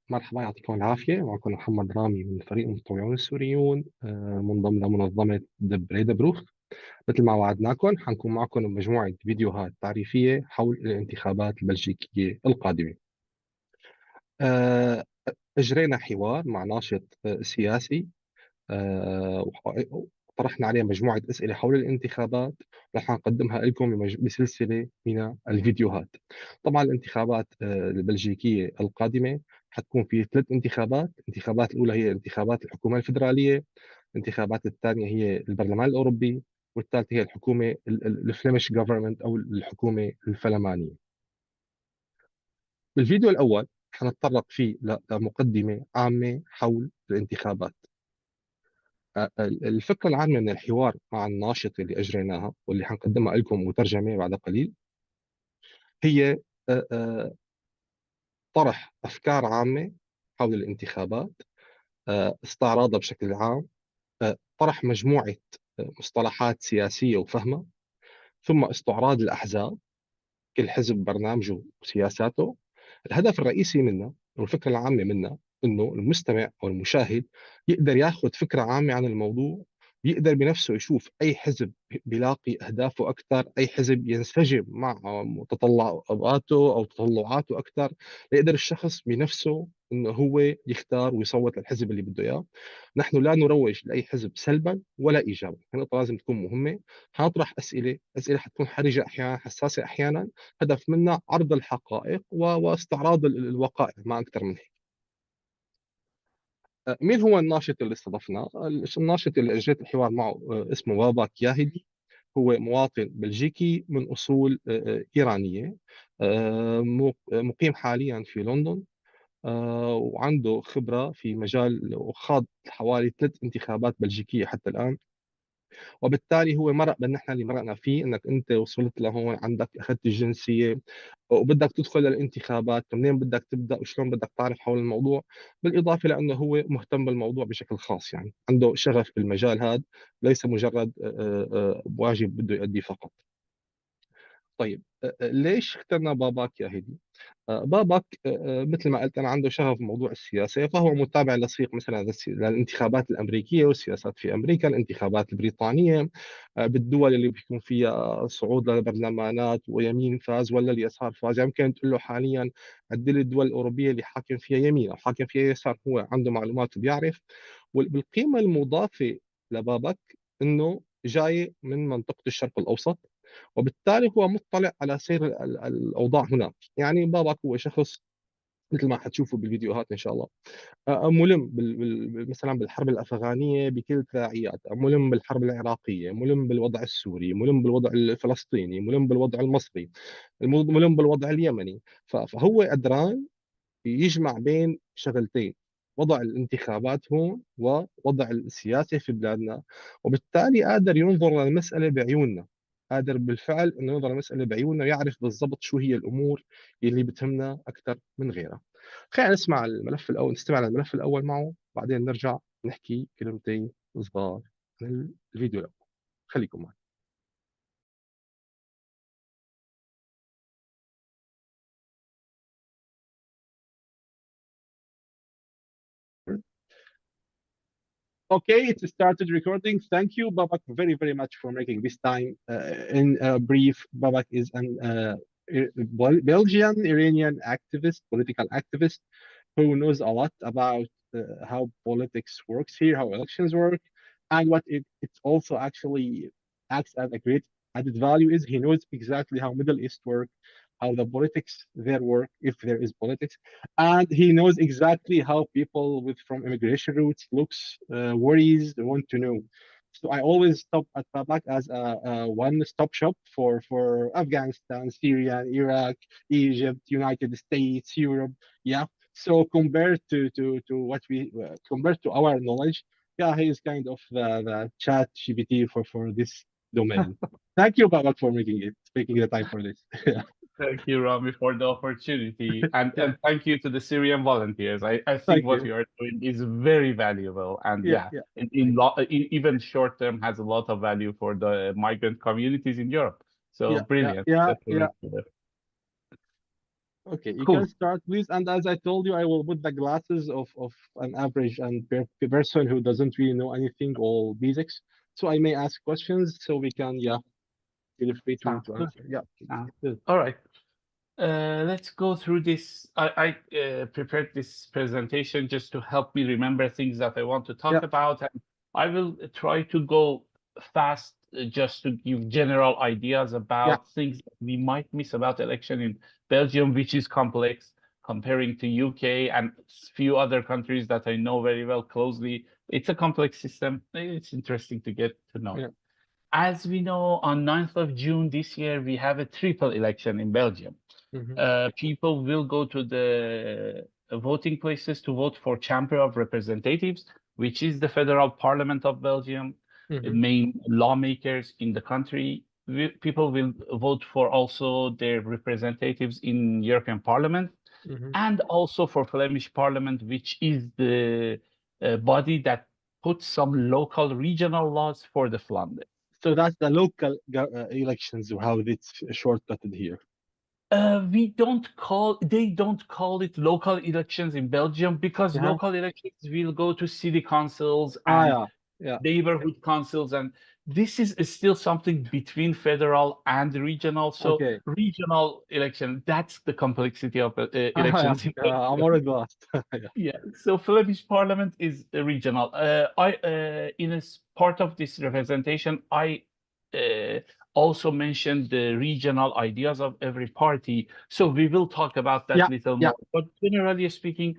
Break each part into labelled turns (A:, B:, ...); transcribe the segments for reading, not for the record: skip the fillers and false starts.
A: مرحبا، يعطيكم العافية. معكم محمد رامي من فريق المتطوعون السوريون، منضم لمنظمة دبريد بروف. مثل ما وعدناكم حنكون معكم بمجموعة فيديوهات تعريفية حول الانتخابات البلجيكية القادمة. آه، أجرينا حوار مع ناشط سياسي، وطرحنا عليه مجموعة أسئلة حول الانتخابات، رح نقدمها لكم بسلسلة من الفيديوهات. طبعا الانتخابات البلجيكية القادمة حتكون في 3 انتخابات. الانتخابات الأولى هي انتخابات الحكومة الفيدرالية، الانتخابات الثانية هي البرلمان الأوروبي، والثالثة هي الحكومة الفليمش جوفرمنت أو الحكومة الفلمانية. بالفيديو الأول حنتطرق فيه لمقدمة عامة حول الانتخابات. الفكرة العامة من الحوار مع الناشط اللي أجريناها واللي حنقدمها لكم مترجمة بعد قليل هي طرح أفكار عامة حول الانتخابات، استعراضها بشكل عام، طرح مجموعة مصطلحات سياسية وفهمها، ثم استعراض الأحزاب، كل حزب برنامجه وسياساته. الهدف الرئيسي منه والفكرة العامة منه انه المستمع او المشاهد يقدر ياخذ فكرة عامة عن الموضوع، يقدر بنفسه يشوف اي حزب بيلاقي اهدافه اكثر، اي حزب ينسجم مع متطلعاته او تطلعاته اكثر، ليقدر الشخص بنفسه انه هو يختار ويصوت للحزب اللي بده اياه. نحن لا نروج لاي حزب سلبا ولا ايجابا، النقطة لازم تكون مهمة. حنطرح اسئله حتكون حرجه احيانا، حساسه احيانا، هدف منا عرض الحقائق واستعراض الوقائع، ما أكثر من هيك. مين هو الناشط اللي استضفناه؟ الناشط اللي أجريت الحوار معه اسمه باباك ياهدي. هو مواطن بلجيكي من أصول إيرانية، مقيم حاليا في لندن، وعنده خبرة في مجال، وخاض حوالي 3 انتخابات بلجيكية حتى الآن. وبالتالي هو مرق بالنحن اللي مرقنا فيه، انك انت وصلت لهون، عندك اخذت الجنسيه وبدك تدخل للانتخابات، منين بدك تبدا وشلون بدك تعرف حول الموضوع. بالاضافه لانه هو مهتم بالموضوع بشكل خاص، يعني عنده شغف بالمجال هذا، ليس مجرد واجب بده يؤديه فقط. طيب، ليش اخترنا باباك يا هدي؟ بابك مثل ما قلت أنا عنده شغف بموضوع السياسة، فهو متابع لصيق مثلا للانتخابات الأمريكية والسياسات في أمريكا، الانتخابات البريطانية، بالدول اللي بيكون فيها صعود للبرلمانات ويمين فاز ولا اليسار فاز. يمكن تقول له حاليا عدل الدول الأوروبية اللي حاكم فيها يمين أو حاكم فيها يسار، هو عنده معلومات وبيعرف. والقيمة المضافة لبابك أنه جاي من منطقة الشرق الأوسط، وبالتالي هو مطلع على سير الأوضاع هناك. يعني باباك هو شخص مثل ما حتشوفوا بالفيديوهات إن شاء الله، ملم مثلا بالحرب الأفغانية بكل تداعياتها، ملم بالحرب العراقية، ملم بالوضع السوري، ملم بالوضع الفلسطيني، ملم بالوضع المصري، ملم بالوضع اليمني. فهو قدران يجمع بين شغلتين: وضع الانتخابات هون ووضع السياسة في بلادنا. وبالتالي قادر ينظر للمسألة بعيوننا، قادر بالفعل انه ينظر للمسألة بعيوننا ويعرف بالضبط شو هي الامور اللي بتهمنا اكثر من غيرها. خلينا نسمع الملف الاول، نستمع للملف الاول معه، بعدين نرجع نحكي كلمتين صغار عن الفيديو الاول. خليكم معي. Okay, it started recording. Thank you, Babak, very, very much for making this time. In brief, Babak is an Belgian Iranian activist, political activist, who knows a lot about how politics works here, how elections work, and what it also actually acts as a great added value is he knows exactly how Middle East work, how the politics there work, if there is politics, and he knows exactly how people with from immigration routes looks, worries, want to know. So I always stop at Tabak as a one-stop shop for Afghanistan, Syria, Iraq, Egypt, United States, Europe. Yeah. So compared to what we compared to our knowledge, yeah, he is kind of the chat GPT for this domain. Thank you, Babak, for making the time for this.
B: Thank you, Rami, for the opportunity, and
A: Yeah,
B: thank you to the Syrian volunteers. I think
A: thank
B: what
A: you.
B: you are doing is very valuable, and
A: Yeah,
B: yeah,
A: yeah,
B: in
A: thank you.
B: even short term has a lot of value for the migrant communities in Europe. So
A: Yeah, yeah,
B: brilliant.
A: yeah, yeah.
B: Definitely.
A: Okay, you can
B: Cool.
A: start, please. And as I told you, I will put the glasses of an average and person who doesn't really know anything, all basics. So I may ask questions so we can, yeah, feel free
B: Sounds
A: to
B: good.
A: answer. Yeah, please.
B: Sounds good. All right. Let's go through this. I prepared this presentation just to help me remember things that I want to
A: Yeah.
B: talk about, and I will try to go fast just to give general ideas
A: Yeah.
B: about things that we might miss about election in Belgium, which is complex comparing to UK and few other countries that I know very well closely. It's a complex system. It's interesting to get to know it.
A: Yeah.
B: As we know, on 9th of June this year, we have a triple election in Belgium.
A: Mm-hmm.
B: People will go to the voting places to vote for Chamber of Representatives, which is the federal parliament of Belgium, the
A: Mm-hmm.
B: main lawmakers in the country. People will vote for also their representatives in European Parliament
A: Mm-hmm.
B: and also for Flemish Parliament, which is the body that puts some local regional laws for the Flanders.
A: So that's the local elections, how it's shortcutted here.
B: They don't call it local elections in Belgium because
A: Yeah.
B: local elections will go to city councils
A: Ah,
B: and
A: yeah. Yeah.
B: neighborhood councils, and this is still something between federal and regional. So
A: Okay.
B: regional election, that's the complexity of
A: Ah, yeah.
B: elections in
A: I'm
B: Belgium.
A: already lost. Yeah.
B: Yeah, so Flemish Parliament is regional. I in part of this representation, I uh, also mentioned the regional ideas of every party. So we will talk about that
A: Yeah.
B: little
A: Yeah.
B: more. But generally speaking,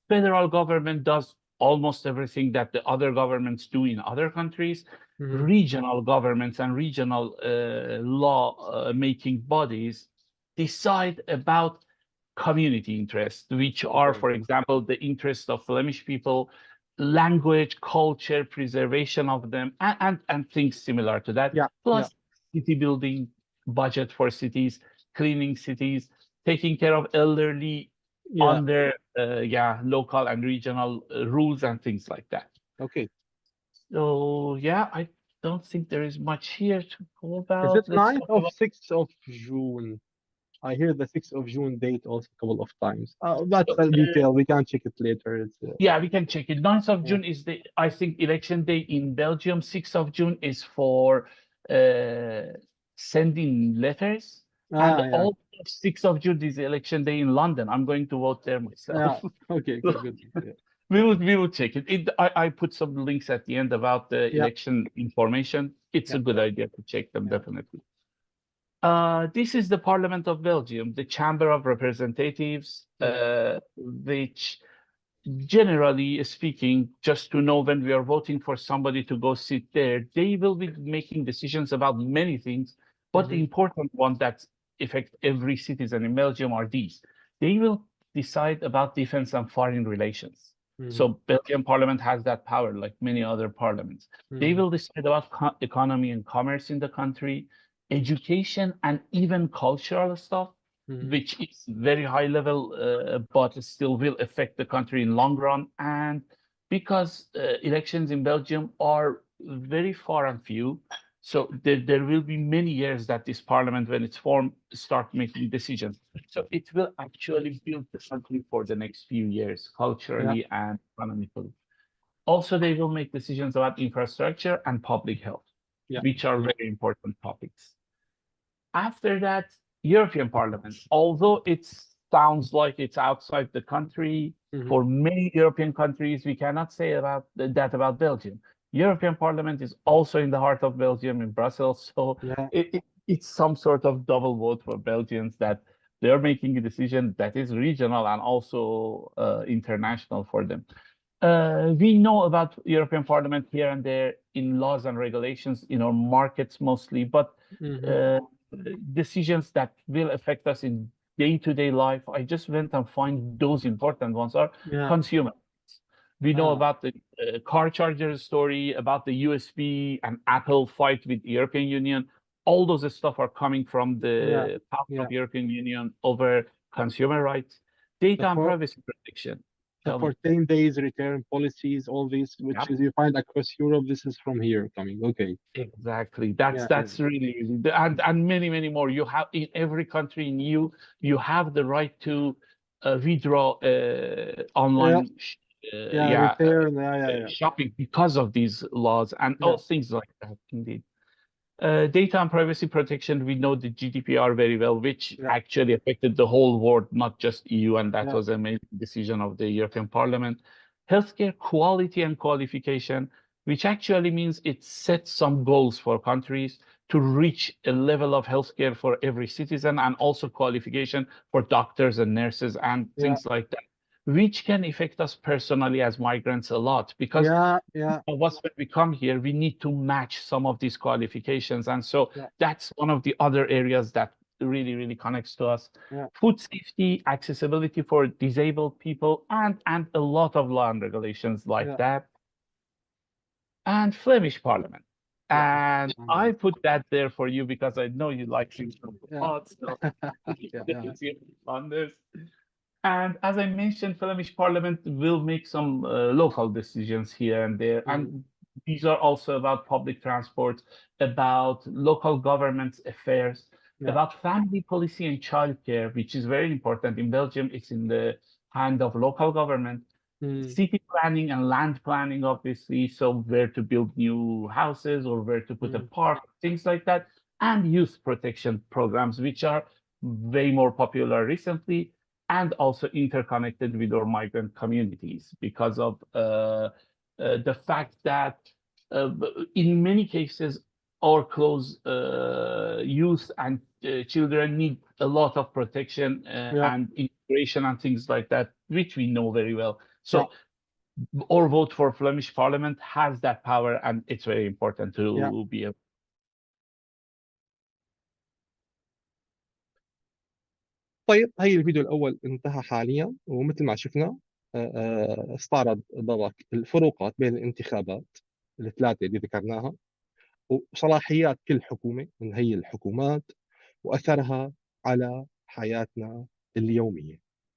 B: federal government does almost everything that the other governments do in other countries.
A: Mm-hmm.
B: Regional governments and regional law making bodies decide about community interests, which are,
A: Okay.
B: for example, the interests of Flemish people, language, culture, preservation of them, and things similar to that,
A: Yeah. Yeah.
B: plus city building, budget for cities, cleaning cities, taking care of elderly
A: Yeah.
B: under local and regional rules and things like that.
A: Okay.
B: So yeah, I don't think there is much here to go
A: Is it
B: about. Let's
A: 9th
B: talk
A: of
B: about
A: 6th of June? I hear the 6th of June date also a couple of times. That's a detail. We can check it later. It's,
B: yeah, we can check it. 9th of
A: yeah.
B: June is the, I think, election day in Belgium. 6th of June is for sending letters. And
A: Ah, yeah.
B: all 6th of June is the election day in London. I'm going to vote there
A: Yeah.
B: myself.
A: Okay.
B: So
A: Good. Good. Yeah.
B: we will check it. I put some links at the end about the
A: Yeah.
B: election information. It's
A: Yeah.
B: a good idea to check them,
A: Yeah.
B: definitely. This is the Parliament of Belgium, the Chamber of Representatives,
A: Yeah.
B: which generally speaking, just to know when we are voting for somebody to go sit there, they will be making decisions about many things, but the
A: Mm-hmm.
B: important ones that affect every citizen in Belgium are these. They will decide about defense and foreign relations.
A: Mm-hmm.
B: So Belgian parliament has that power, like many other parliaments. They
A: Mm-hmm.
B: will decide about economy and commerce in the country, education, and even cultural stuff,
A: Mm-hmm.
B: which is very high level, but still will affect the country in long run. And because elections in Belgium are very far and few, so there will be many years that this parliament, when it's formed, start making decisions. So it will actually build the country for the next few years,
A: Yeah.
B: culturally and economically. Also, they will make decisions about infrastructure and public health,
A: Yeah.
B: which are very important topics. After that, European Parliament, although it sounds like it's outside the country,
A: Mm-hmm.
B: for many European countries, we cannot say about that about Belgium. European Parliament is also in the heart of Belgium in Brussels, so
A: Yeah.
B: it's some sort of double vote for Belgians that they're making a decision that is regional and also international for them. We know about European Parliament here and there in laws and regulations in our markets mostly, but
A: Mm-hmm.
B: uh, decisions that will affect us in day-to-day life, I just went and find those important ones are
A: Yeah.
B: consumer. We know
A: Ah.
B: about the car charger story, about the USB and Apple fight with the European Union. All those stuff are coming from
A: Yeah.
B: the path
A: Yeah.
B: of European Union over consumer rights, data
A: The
B: and
A: for
B: privacy protection. tell
A: for
B: me.
A: 10 days return policies, all this, which
B: Yep.
A: is you find across Europe. This is from here coming. Okay.
B: Exactly.
A: Yeah, yeah,
B: That's really and many more. You have in every country in EU, you have the right to withdraw
A: yeah,
B: online
A: yeah, return. Yeah, yeah, yeah,
B: shopping because of these laws and
A: yeah,
B: all things like that. Indeed. Data and privacy protection, we know the GDPR very well, which
A: yeah,
B: actually affected the whole world, not just EU, and that
A: yeah,
B: was a major decision of the European Parliament. Healthcare quality and qualification, which actually means it sets some goals for countries to reach a level of healthcare for every citizen and also qualification for doctors and nurses and
A: yeah,
B: things like that, which can affect us personally as migrants a lot because
A: yeah, yeah,
B: of us when we come here, we need to match some of these qualifications. And so
A: yeah,
B: that's one of the other areas that really connects to us.
A: yeah,
B: Food safety, accessibility for disabled people, and a lot of law and regulations like
A: yeah,
B: that. And Flemish Parliament.
A: yeah,
B: And I
A: Parliament.
B: put that there for you because I know you like things from the
A: Yeah,
B: past. So
A: yeah, yeah,
B: on this. And as I mentioned, Flemish Parliament will make some local decisions here and there.
A: mm,
B: And these are also about public transport, about local government's affairs,
A: yeah,
B: about family policy and childcare, which is very important. In Belgium, it's in the hand of local government.
A: mm,
B: City planning and land planning, obviously, so where to build new houses or where to put a
A: mm,
B: park, things like that, and youth protection programs, which are way more popular recently and also interconnected with our migrant communities because of the fact that in many cases, our close youth and children need a lot of protection
A: yeah,
B: and integration and things like that, which we know very well.
A: yeah,
B: So our vote for Flemish Parliament has that power, and it's very important
A: yeah.
B: to be able.
A: طيب، هي الفيديو الأول انتهى حاليا، ومثل ما شفنا استعرض بابك الفروقات بين الانتخابات الثلاثة اللي ذكرناها، وصلاحيات كل حكومة من هي الحكومات، وأثرها على حياتنا اليومية.